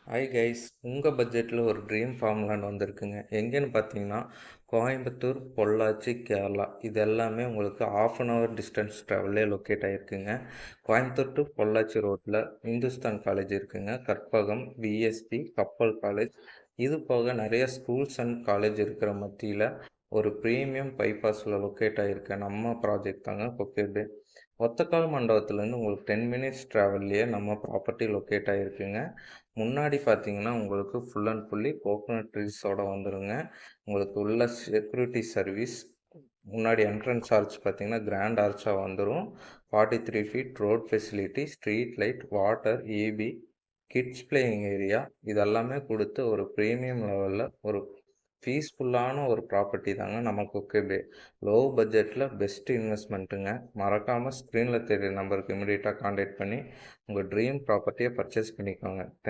Hi guys, உங்கள் பட்ஜெட்டில் ஒரு ட்ரீம் ஃபார்ம்லேண்ட் வந்திருக்குங்க. எங்கேன்னு பார்த்தீங்கன்னா கோயம்புத்தூர், பொள்ளாச்சி, கேரளா. இது எல்லாமே உங்களுக்கு ஆஃப் அன் ஹவர் டிஸ்டன்ஸ் ட்ராவல்லே லொக்கேட் ஆகிருக்குங்க. கோயம்புத்தூர் டு பொள்ளாச்சி ரோட்டில் இந்துஸ்தான் காலேஜ் இருக்குங்க, கற்பகம், பிஎஸ்பி, கப்பல் காலேஜ். இது போக நிறைய ஸ்கூல்ஸ் அண்ட் காலேஜ் இருக்கிற மத்தியில் ஒரு ப்ரீமியம் பைபாஸில் லொக்கேட் ஆகிருக்க நம்ம ப்ராஜெக்ட் தாங்க கொக்கேபே. ஒத்தக்கால் மண்டபத்துலேருந்து உங்களுக்கு 10 மினிட்ஸ் ட்ராவல்லையே நம்ம ப்ராப்பர்ட்டி லொக்கேட் ஆகிருக்குங்க. முன்னாடி பார்த்தீங்கன்னா உங்களுக்கு ஃபுல் அண்ட் ஃபுல்லி கோகோனட் ட்ரீஸோடு வந்துடுங்க. உங்களுக்கு உள்ள செக்யூரிட்டி சர்வீஸ், முன்னாடி என்ட்ரன்ஸ் ஆர்ச் பார்த்தீங்கன்னா கிராண்ட் ஆர்ச்சாக வந்துடும். 43 feet road facility, street light, water, EB, kids playing area இதெல்லாமே கொடுத்து ஒரு ப்ரீமியம் லெவலில் ஒரு பீஸ்ஃபுல்லான ஒரு ப்ராப்பர்ட்டி தாங்க நம்ம கொக்கேபே. லோ பட்ஜெட்டில் பெஸ்ட் இன்வெஸ்ட்மெண்ட்டுங்க. மறக்காமல் ஸ்க்ரீனில் தெரிய நம்பருக்கு இமீடியட்டாக கான்டாக்ட் பண்ணி உங்கள் ட்ரீம் ப்ராப்பர்ட்டியை பர்ச்சேஸ் பண்ணிக்கோங்க.